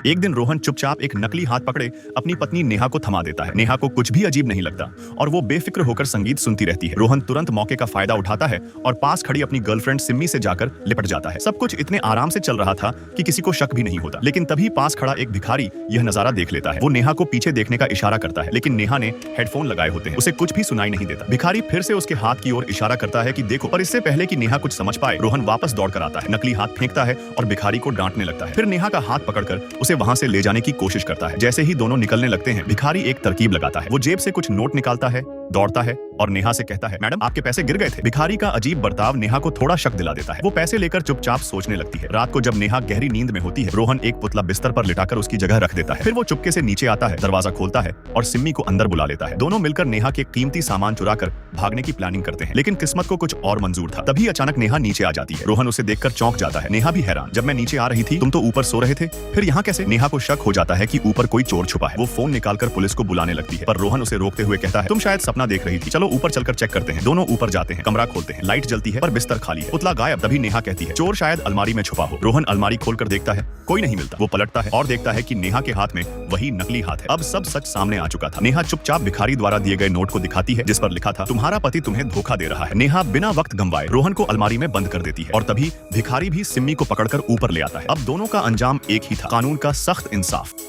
एक दिन रोहन चुपचाप एक नकली हाथ पकड़े अपनी पत्नी नेहा को थमा देता है। नेहा को कुछ भी अजीब नहीं लगता और वो बेफिक्र होकर संगीत सुनती रहती है। रोहन तुरंत मौके का फायदा उठाता है और पास खड़ी अपनी गर्लफ्रेंड सिम्मी से जाकर लिपट जाता है। सब कुछ इतने आराम से चल रहा था कि किसी को शक भी नहीं होता, लेकिन तभी पास खड़ा एक भिखारी यह नजारा देख लेता है। वो नेहा को पीछे देखने का इशारा करता है, लेकिन नेहा ने हेडफोन लगाए होते हैं, उसे कुछ भी सुनाई नहीं देता। भिखारी फिर से उसके हाथ की ओर इशारा करता है कि देखो, पर इससे पहले कि नेहा कुछ समझ पाए, रोहन वापस दौड़कर आता है, नकली हाथ फेंकता है और भिखारी को डांटने लगता है। फिर नेहा का हाथ पकड़कर उसे वहां से ले जाने की कोशिश करता है। जैसे ही दोनों निकलने लगते हैं, भिखारी एक तरकीब लगाता है। वो जेब से कुछ नोट निकालता है, दौड़ता है और नेहा से कहता है, मैडम आपके पैसे गिर गए थे। भिखारी का अजीब बर्ताव नेहा को थोड़ा शक दिला देता है। वो पैसे लेकर चुपचाप सोचने लगती है। रात को जब नेहा गहरी नींद में होती है, रोहन एक पुतला बिस्तर पर लिटाकर उसकी जगह रख देता है। फिर वो चुपके से नीचे आता है, दरवाजा खोलता है और सिम्मी को अंदर बुला लेता है। दोनों मिलकर नेहा के कीमती सामान चुराकर भागने की प्लानिंग करते हैं, लेकिन किस्मत को कुछ और मंजूर था। तभी अचानक नेहा नीचे आ जाती है। रोहन उसे देखकर चौंक जाता है। नेहा भी हैरान, जब मैं नीचे आ रही थी तुम तो ऊपर सो रहे थे, फिर यहाँ कैसे? नेहा को शक हो जाता है कि ऊपर कोई चोर छुपा है। वो फोन निकालकर पुलिस को बुलाने लगती है, पर रोहन उसे रोकते हुए कहता है, तुम शायद सपना देख रही थी, चलो ऊपर चलकर चेक करते हैं। दोनों ऊपर जाते हैं, कमरा खोलते हैं, लाइट जलती है पर बिस्तर खाली है, पुतला गायब। तभी नेहा कहती है, चोर शायद अलमारी में छुपा हो। रोहन अलमारी खोलकर देखता है, कोई नहीं मिलता। वो पलटता है और देखता है कि नेहा के हाथ में वही नकली हाथ है। अब सब सच सामने आ चुका था। नेहा चुपचाप भिखारी द्वारा दिए गए नोट को दिखाती है, जिस पर लिखा था, तुम्हारा पति तुम्हें धोखा दे रहा है। नेहा बिना वक्त गंवाए रोहन को अलमारी में बंद कर देती है और तभी भिखारी भी सिम्मी को पकड़कर ऊपर ले आता है। अब दोनों का अंजाम एक ही था, कानून का सख्त इंसाफ।